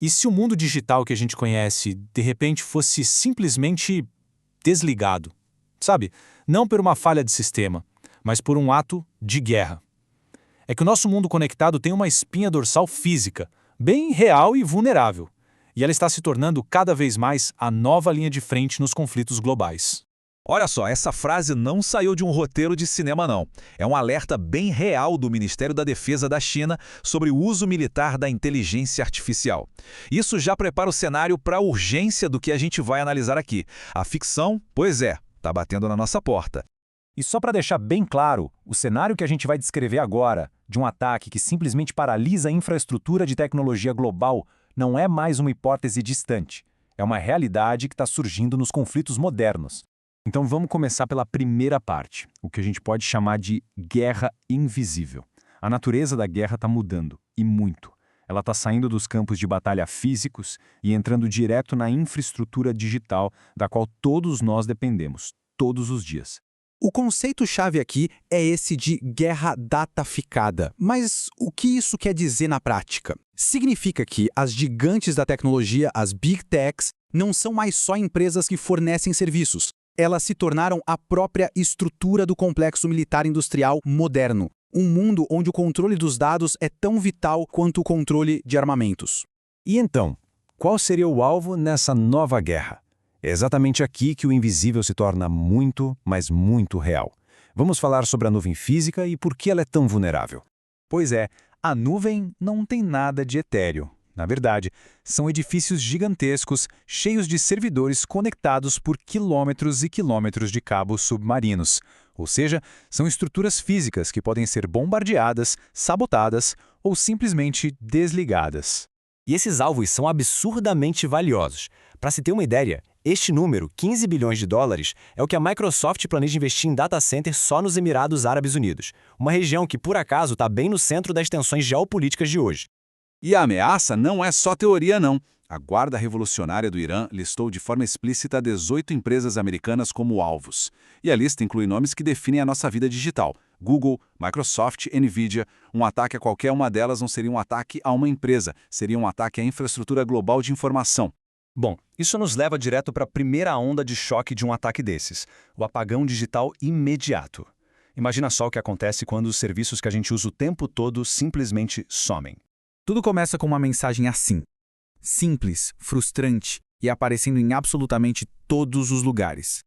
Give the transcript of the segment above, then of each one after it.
E se o mundo digital que a gente conhece, de repente, fosse simplesmente desligado? Sabe? Não por uma falha de sistema, mas por um ato de guerra. É que o nosso mundo conectado tem uma espinha dorsal física, bem real e vulnerável. E ela está se tornando cada vez mais a nova linha de frente nos conflitos globais. Olha só, essa frase não saiu de um roteiro de cinema, não. É um alerta bem real do Ministério da Defesa da China sobre o uso militar da inteligência artificial. Isso já prepara o cenário para a urgência do que a gente vai analisar aqui. A ficção, pois é, está batendo na nossa porta. E só para deixar bem claro, o cenário que a gente vai descrever agora, de um ataque que simplesmente paralisa a infraestrutura de tecnologia global, não é mais uma hipótese distante. É uma realidade que está surgindo nos conflitos modernos. Então vamos começar pela primeira parte, o que a gente pode chamar de guerra invisível. A natureza da guerra está mudando, e muito. Ela está saindo dos campos de batalha físicos e entrando direto na infraestrutura digital da qual todos nós dependemos, todos os dias. O conceito-chave aqui é esse de guerra dataficada. Mas o que isso quer dizer na prática? Significa que as gigantes da tecnologia, as Big Techs, não são mais só empresas que fornecem serviços. Elas se tornaram a própria estrutura do complexo militar industrial moderno. Um mundo onde o controle dos dados é tão vital quanto o controle de armamentos. E então, qual seria o alvo nessa nova guerra? É exatamente aqui que o invisível se torna muito, mas muito real. Vamos falar sobre a nuvem física e por que ela é tão vulnerável. Pois é, a nuvem não tem nada de etéreo. Na verdade, são edifícios gigantescos, cheios de servidores conectados por quilômetros e quilômetros de cabos submarinos. Ou seja, são estruturas físicas que podem ser bombardeadas, sabotadas ou simplesmente desligadas. E esses alvos são absurdamente valiosos. Para se ter uma ideia, este número, 15 bilhões de dólares, é o que a Microsoft planeja investir em data center só nos Emirados Árabes Unidos, uma região que, por acaso, está bem no centro das tensões geopolíticas de hoje. E a ameaça não é só teoria, não. A Guarda Revolucionária do Irã listou de forma explícita 18 empresas americanas como alvos. E a lista inclui nomes que definem a nossa vida digital. Google, Microsoft, Nvidia. Um ataque a qualquer uma delas não seria um ataque a uma empresa, seria um ataque à infraestrutura global de informação. Bom, isso nos leva direto para a primeira onda de choque de um ataque desses, o apagão digital imediato. Imagina só o que acontece quando os serviços que a gente usa o tempo todo simplesmente somem. Tudo começa com uma mensagem assim. Simples, frustrante e aparecendo em absolutamente todos os lugares.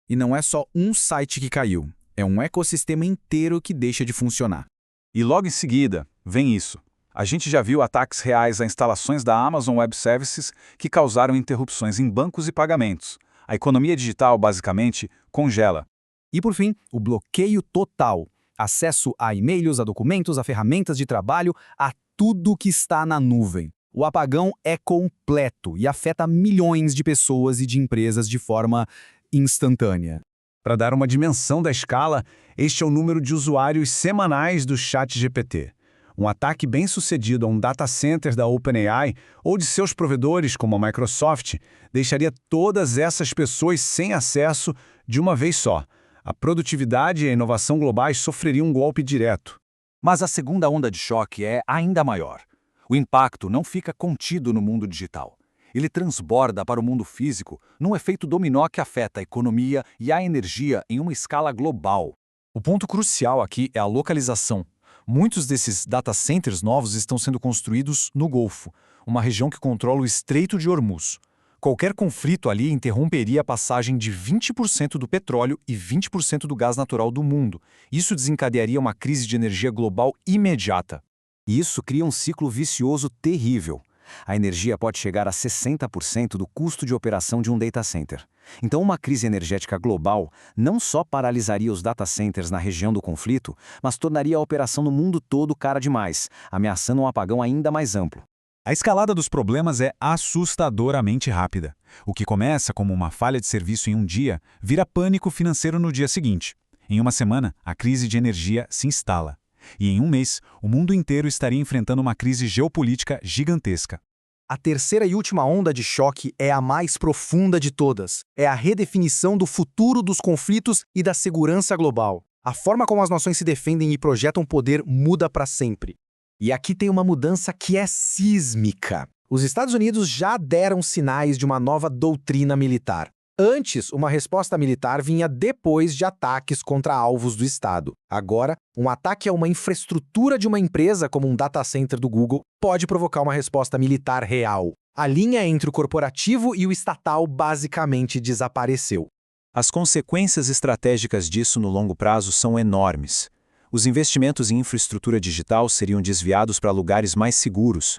E não é só um site que caiu, é um ecossistema inteiro que deixa de funcionar. E logo em seguida, vem isso. A gente já viu ataques reais a instalações da Amazon Web Services que causaram interrupções em bancos e pagamentos. A economia digital, basicamente, congela. E por fim, o bloqueio total. Acesso a e-mails, a documentos, a ferramentas de trabalho, a tudo que está na nuvem. O apagão é completo e afeta milhões de pessoas e de empresas de forma instantânea. Para dar uma dimensão da escala, este é o número de usuários semanais do ChatGPT. Um ataque bem-sucedido a um data center da OpenAI ou de seus provedores, como a Microsoft, deixaria todas essas pessoas sem acesso de uma vez só. A produtividade e a inovação globais sofreriam um golpe direto. Mas a segunda onda de choque é ainda maior. O impacto não fica contido no mundo digital. Ele transborda para o mundo físico num efeito dominó que afeta a economia e a energia em uma escala global. O ponto crucial aqui é a localização. Muitos desses data centers novos estão sendo construídos no Golfo, uma região que controla o Estreito de Hormuz. Qualquer conflito ali interromperia a passagem de 20% do petróleo e 20% do gás natural do mundo. Isso desencadearia uma crise de energia global imediata. E isso cria um ciclo vicioso terrível. A energia pode chegar a 60% do custo de operação de um data center. Então, uma crise energética global não só paralisaria os data centers na região do conflito, mas tornaria a operação no mundo todo cara demais, ameaçando um apagão ainda mais amplo. A escalada dos problemas é assustadoramente rápida. O que começa como uma falha de serviço em um dia, vira pânico financeiro no dia seguinte. Em uma semana, a crise de energia se instala. E em um mês, o mundo inteiro estaria enfrentando uma crise geopolítica gigantesca. A terceira e última onda de choque é a mais profunda de todas. É a redefinição do futuro dos conflitos e da segurança global. A forma como as nações se defendem e projetam poder muda para sempre. E aqui tem uma mudança que é sísmica. Os Estados Unidos já deram sinais de uma nova doutrina militar. Antes, uma resposta militar vinha depois de ataques contra alvos do Estado. Agora, um ataque a uma infraestrutura de uma empresa, como um data center do Google, pode provocar uma resposta militar real. A linha entre o corporativo e o estatal basicamente desapareceu. As consequências estratégicas disso no longo prazo são enormes. Os investimentos em infraestrutura digital seriam desviados para lugares mais seguros.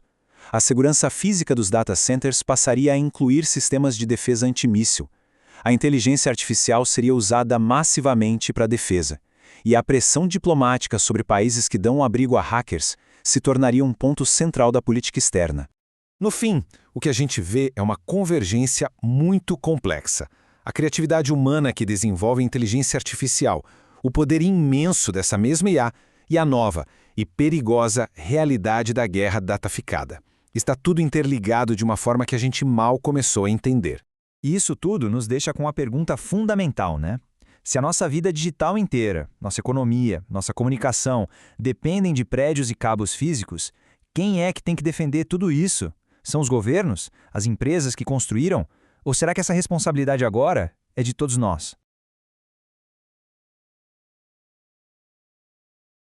A segurança física dos data centers passaria a incluir sistemas de defesa antimíssil. A inteligência artificial seria usada massivamente para a defesa. E a pressão diplomática sobre países que dão abrigo a hackers se tornaria um ponto central da política externa. No fim, o que a gente vê é uma convergência muito complexa. A criatividade humana que desenvolve a inteligência artificial, o poder imenso dessa mesma IA e a nova e perigosa realidade da guerra dataficada. Está tudo interligado de uma forma que a gente mal começou a entender. E isso tudo nos deixa com a pergunta fundamental, né? Se a nossa vida digital inteira, nossa economia, nossa comunicação dependem de prédios e cabos físicos, quem é que tem que defender tudo isso? São os governos? As empresas que construíram? Ou será que essa responsabilidade agora é de todos nós?